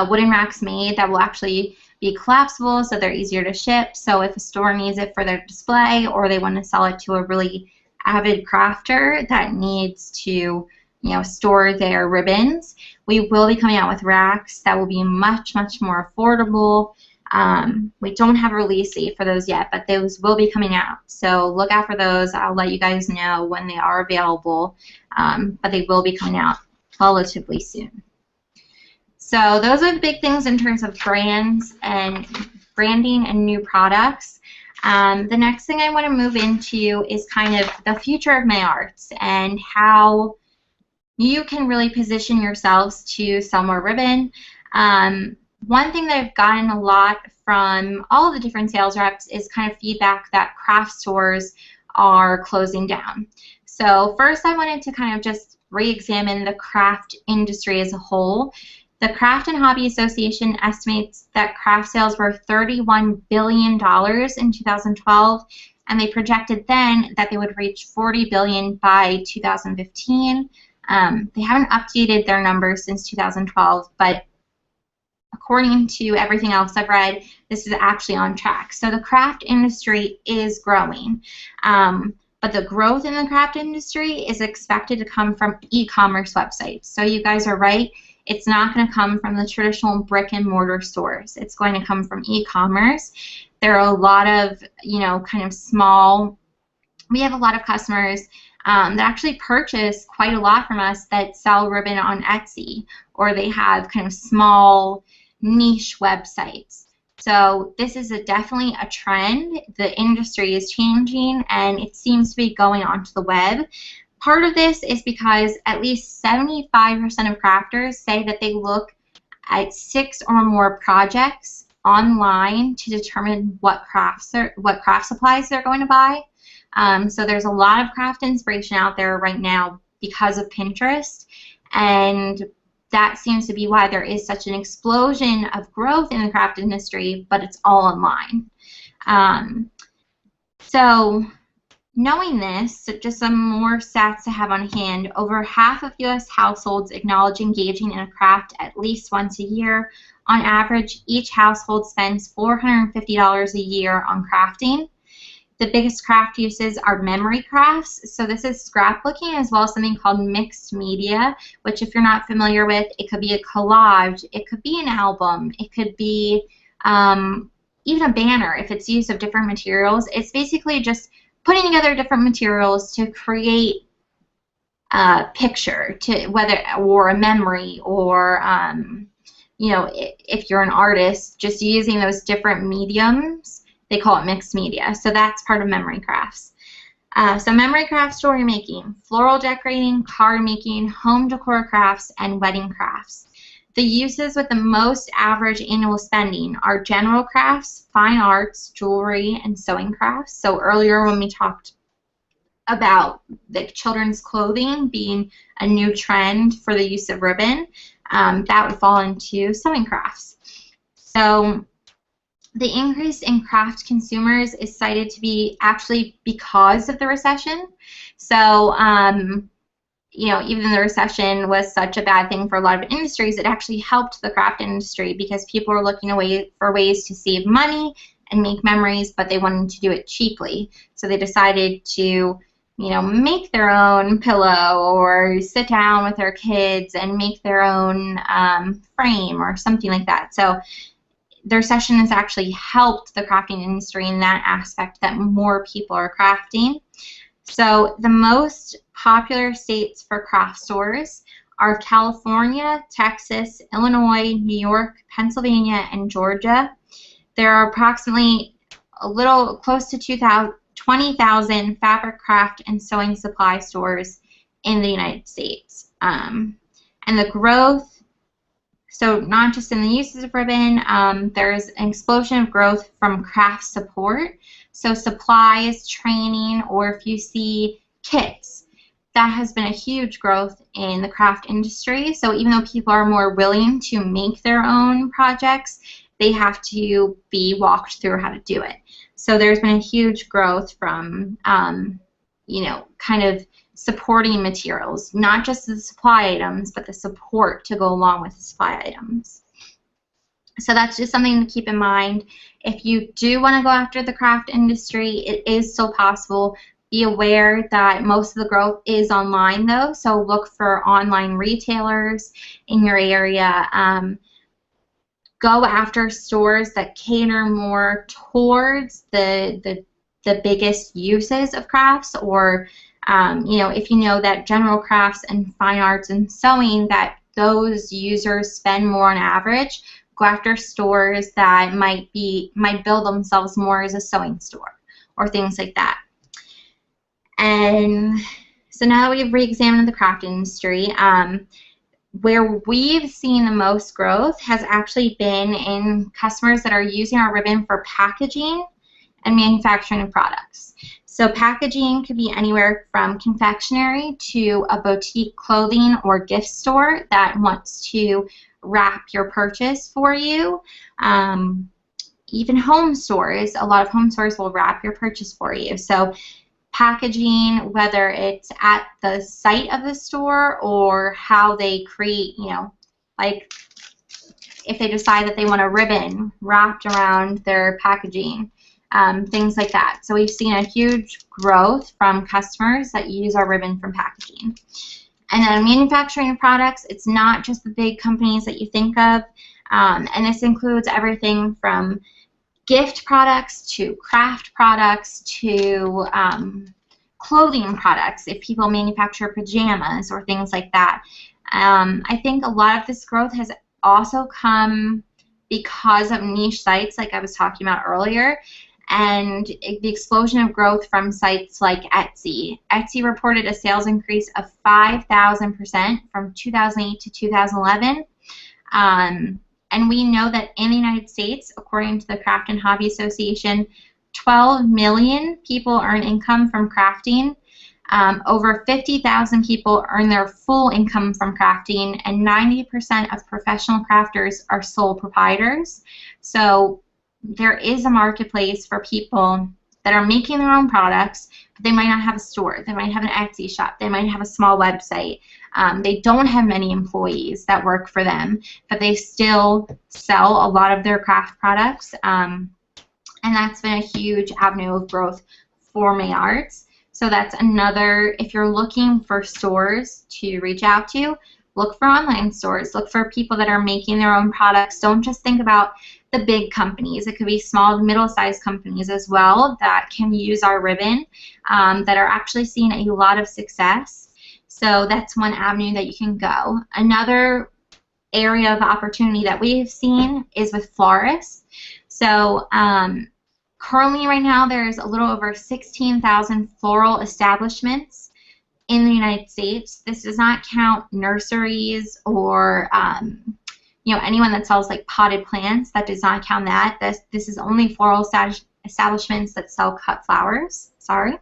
wooden racks made that will actually be collapsible so they're easier to ship. So if a store needs it for their display or they want to sell it to a really avid crafter that needs to, store their ribbons, we will be coming out with racks that will be much, much more affordable. We don't have a release date for those yet, but those will be coming out. So look out for those. I'll let you guys know when they are available, but they will be coming out relatively soon. So those are the big things in terms of brands and branding and new products. The next thing I want to move into is kind of the future of May Arts and how you can really position yourselves to sell more ribbon. One thing that I've gotten a lot from all of the different sales reps is kind of feedback that craft stores are closing down. So first I wanted to kind of just re-examine the craft industry as a whole. The Craft and Hobby Association estimates that craft sales were $31 billion in 2012, and they projected then that they would reach $40 billion by 2015. They haven't updated their numbers since 2012, but according to everything else I've read, this is actually on track. So the craft industry is growing. But the growth in the craft industry is expected to come from e-commerce websites. So you guys are right. It's not going to come from the traditional brick and mortar stores. It's going to come from e-commerce. There are a lot of, kind of small, we have a lot of customers that actually purchase quite a lot from us that sell ribbon on Etsy, or they have kind of small niche websites. So this is definitely a trend. The industry is changing and it seems to be going onto the web. Part of this is because at least 75% of crafters say that they look at 6 or more projects online to determine what craft supplies they're going to buy. So there's a lot of craft inspiration out there right now because of Pinterest, and that seems to be why there is such an explosion of growth in the craft industry, but it's all online. So knowing this, just some more stats to have on hand, over half of U.S. households acknowledge engaging in a craft at least once a year. On average, each household spends $450 a year on crafting. The biggest craft uses are memory crafts. So this is scrapbooking as well as something called mixed media, which if you're not familiar with, it could be a collage, it could be an album, it could be even a banner if it's use of different materials. It's basically just putting together different materials to create a picture, or a memory, or if you're an artist, just using those different mediums. They call it mixed media. So that's part of memory crafts. So memory crafts, story making, floral decorating, card making, home decor crafts, and wedding crafts. The uses with the most average annual spending are general crafts, fine arts, jewelry, and sewing crafts. So earlier when we talked about the children's clothing being a new trend for the use of ribbon, that would fall into sewing crafts. So the increase in craft consumers is cited to be actually because of the recession. So, you know, even though the recession was such a bad thing for a lot of industries, it actually helped the craft industry because people were looking for ways to save money and make memories, but they wanted to do it cheaply. So they decided to, you know, make their own pillow or sit down with their kids and make their own frame or something like that. So the recession has actually helped the crafting industry in that aspect, that more people are crafting. So the most popular states for craft stores are California, Texas, Illinois, New York, Pennsylvania, and Georgia. There are approximately a little close to 20,000 fabric, craft, and sewing supply stores in the United States. And the growth, so not just in the uses of ribbon, there's an explosion of growth from craft support. So supplies, training, or if you see kits, that has been a huge growth in the craft industry. So even though people are more willing to make their own projects, they have to be walked through how to do it. So there's been a huge growth from, you know, kind of supporting materials, not just the supply items, but the support to go along with the supply items. So that's just something to keep in mind. If you do want to go after the craft industry, it is still possible. Be aware that most of the growth is online, though, so look for online retailers in your area. Go after stores that cater more towards the biggest uses of crafts, or you know, if you know that general crafts and fine arts and sewing, that those users spend more on average, go after stores that might build themselves more as a sewing store or things like that. And so now that we've re-examined the craft industry, where we've seen the most growth has actually been in customers that are using our ribbon for packaging and manufacturing of products. So packaging could be anywhere from confectionery to a boutique clothing or gift store that wants to wrap your purchase for you. Even home stores, a lot of home stores will wrap your purchase for you. So packaging, whether it's at the site of the store or how they create, you know, like if they decide that they want a ribbon wrapped around their packaging, things like that. So we've seen a huge growth from customers that use our ribbon from packaging. And then manufacturing products, it's not just the big companies that you think of, and this includes everything from gift products to craft products to clothing products, if people manufacture pajamas or things like that. I think a lot of this growth has also come because of niche sites like I was talking about earlier, and the explosion of growth from sites like Etsy. Etsy reported a sales increase of 5,000% from 2008 to 2011. And we know that in the United States, according to the Craft and Hobby Association, 12 million people earn income from crafting. Over 50,000 people earn their full income from crafting, and 90% of professional crafters are sole proprietors. So there is a marketplace for people that are making their own products, but they might not have a store. They might have an Etsy shop. They might have a small website. They don't have many employees that work for them, but they still sell a lot of their craft products, and that's been a huge avenue of growth for May-Arts. So that's another, if you're looking for stores to reach out to, look for online stores. Look for people that are making their own products. Don't just think about the big companies. It could be small to middle-sized companies as well that can use our ribbon, that are actually seeing a lot of success. So that's one avenue that you can go. Another area of opportunity that we've seen is with florists. So currently right now there's a little over 16,000 floral establishments in the United States. This does not count nurseries or you know, anyone that sells like potted plants. That does not count that. This is only floral establishments that sell cut flowers. Sorry.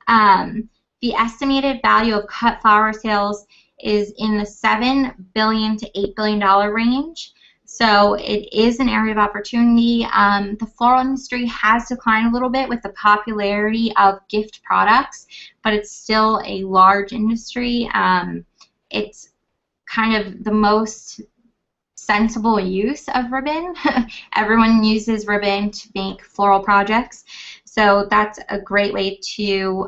The estimated value of cut flower sales is in the $7 billion to $8 billion range. So it is an area of opportunity. The floral industry has declined a little bit with the popularity of gift products, but it's still a large industry. It's kind of the most sensible use of ribbon. Everyone uses ribbon to make floral projects, so that's a great way to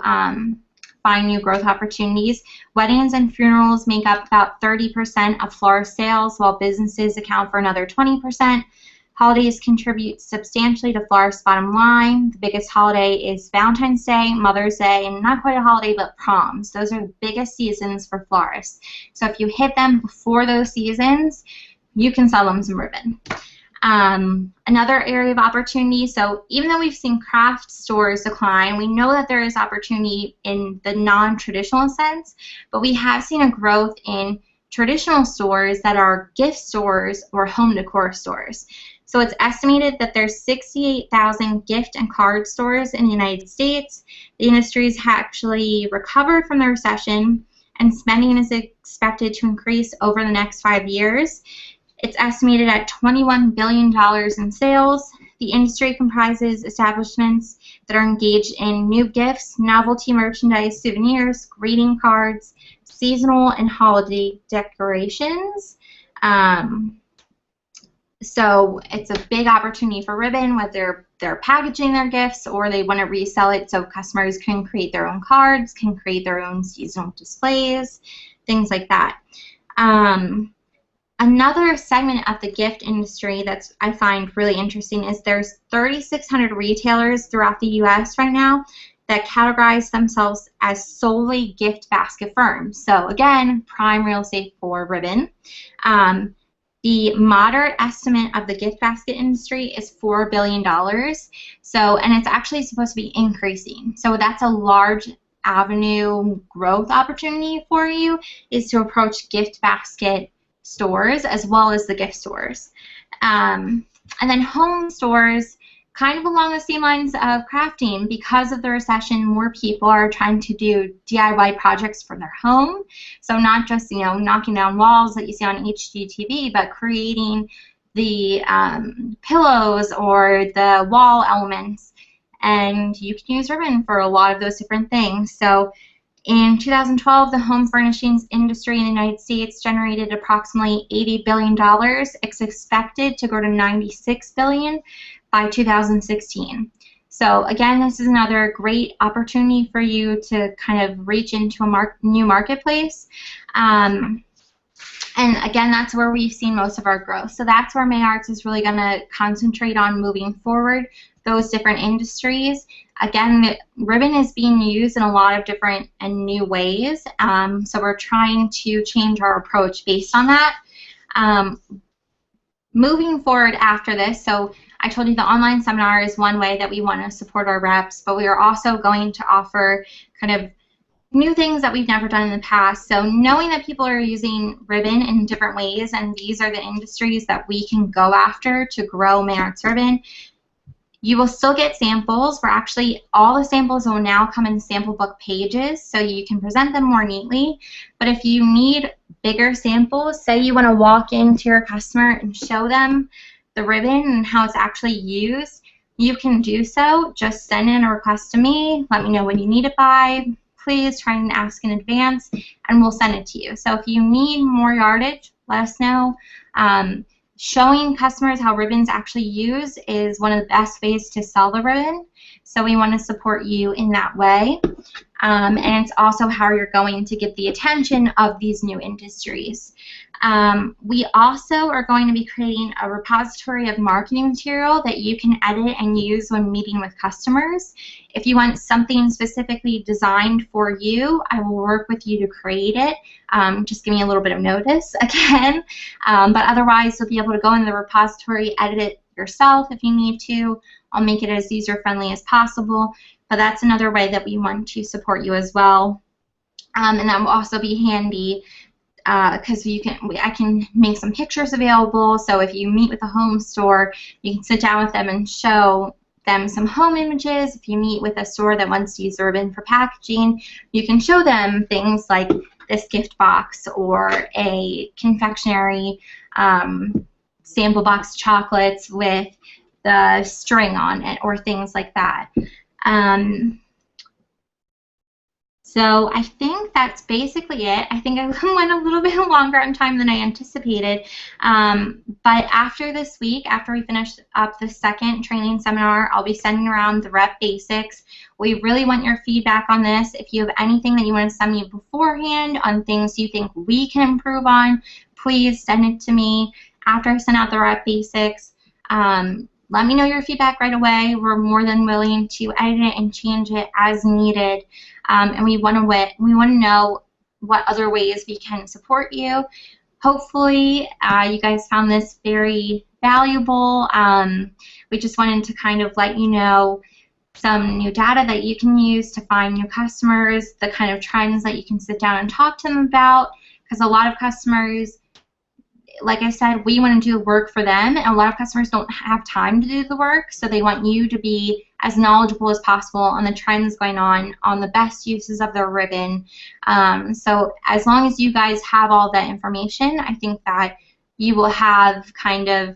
find new growth opportunities. Weddings and funerals make up about 30% of florist sales, while businesses account for another 20%. Holidays contribute substantially to florist's bottom line. The biggest holiday is Valentine's Day, Mother's Day, and not quite a holiday, but proms. Those are the biggest seasons for florists. So if you hit them before those seasons, you can sell them some ribbon. Another area of opportunity, so even though we've seen craft stores decline, we know that there is opportunity in the non-traditional sense, but we have seen a growth in traditional stores that are gift stores or home decor stores. So it's estimated that there's 68,000 gift and card stores in the United States. The industry has actually recovered from the recession, and spending is expected to increase over the next 5 years. It's estimated at $21 billion in sales. The industry comprises establishments that are engaged in new gifts, novelty merchandise, souvenirs, greeting cards, seasonal and holiday decorations. So it's a big opportunity for ribbon, whether they're packaging their gifts or they want to resell it so customers can create their own cards, can create their own seasonal displays, things like that. Another segment of the gift industry that I find really interesting is there's 3,600 retailers throughout the U.S. right now that categorize themselves as solely gift basket firms. So again, prime real estate for ribbon. The moderate estimate of the gift basket industry is $4 billion. So, and it's actually supposed to be increasing. So that's a large avenue growth opportunity for you, is to approach gift basket stores as well as the gift stores. And then home stores, kind of along the same lines of crafting. Because of the recession, more people are trying to do DIY projects for their home. So not just, you know, knocking down walls that you see on HGTV, but creating the pillows or the wall elements. And you can use ribbon for a lot of those different things. So in 2012, the home furnishings industry in the United States generated approximately $80 billion. It's expected to go to $96 billion by 2016. So again, this is another great opportunity for you to kind of reach into a new marketplace. And again, that's where we've seen most of our growth. So that's where May Arts is really going to concentrate on moving forward, those different industries. Again, ribbon is being used in a lot of different and new ways, so we're trying to change our approach based on that. Moving forward after this, so I told you the online seminar is one way that we want to support our reps, but we are also going to offer kind of new things that we've never done in the past. So knowing that people are using ribbon in different ways, and these are the industries that we can go after to grow May Arts Ribbon, you will still get samples. We're actually, all the samples will now come in sample book pages, so you can present them more neatly. But if you need bigger samples, say you want to walk into your customer and show them the ribbon and how it's actually used, you can do so. Just send in a request to me. Let me know when you need it by. Please try and ask in advance, and we'll send it to you. So if you need more yardage, let us know. Showing customers how ribbon's actually used is one of the best ways to sell the ribbon, so we want to support you in that way. And it's also how you're going to get the attention of these new industries. We also are going to be creating a repository of marketing material that you can edit and use when meeting with customers. If you want something specifically designed for you, I will work with you to create it. Just give me a little bit of notice again. But otherwise, you'll be able to go in the repository, edit it yourself if you need to. I'll make it as user-friendly as possible. But that's another way that we want to support you as well. And that will also be handy because I can make some pictures available. So if you meet with a home store, you can sit down with them and show them some home images. If you meet with a store that wants to use the ribbon for packaging, you can show them things like this gift box or a confectionery sample box chocolates with the string on it or things like that. So I think that's basically it. I think I went a little bit longer on time than I anticipated. But after this week, after we finish up the second training seminar, I'll be sending around the Rep Basics. We really want your feedback on this. If you have anything that you want to send me beforehand on things you think we can improve on, please send it to me after I send out the Rep Basics. Let me know your feedback right away. We're more than willing to edit it and change it as needed. And we want to know what other ways we can support you. Hopefully, you guys found this very valuable. We just wanted to kind of let you know some new data that you can use to find new customers, the kind of trends that you can sit down and talk to them about, because a lot of customers, like I said, we want to do the work for them, and a lot of customers don't have time to do the work, so they want you to be as knowledgeable as possible on the trends going on the best uses of their ribbon. So as long as you guys have all that information, I think that you will have kind of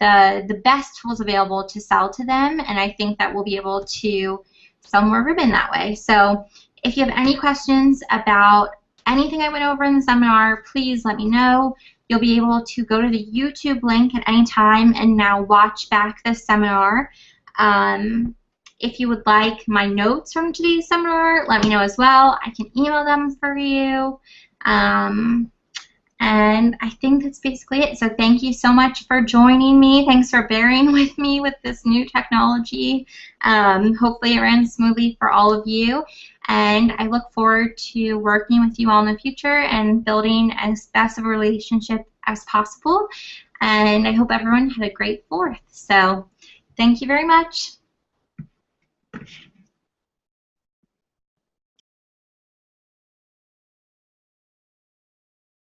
the best tools available to sell to them, and I think that we'll be able to sell more ribbon that way. So if you have any questions about anything I went over in the seminar, please let me know. You'll be able to go to the YouTube link at any time and now watch back this seminar. If you would like my notes from today's seminar, let me know as well. I can email them for you. And I think that's basically it. So thank you so much for joining me. Thanks for bearing with me with this new technology. Hopefully it ran smoothly for all of you. And I look forward to working with you all in the future and building as best of a relationship as possible. And I hope everyone had a great 4th. So thank you very much.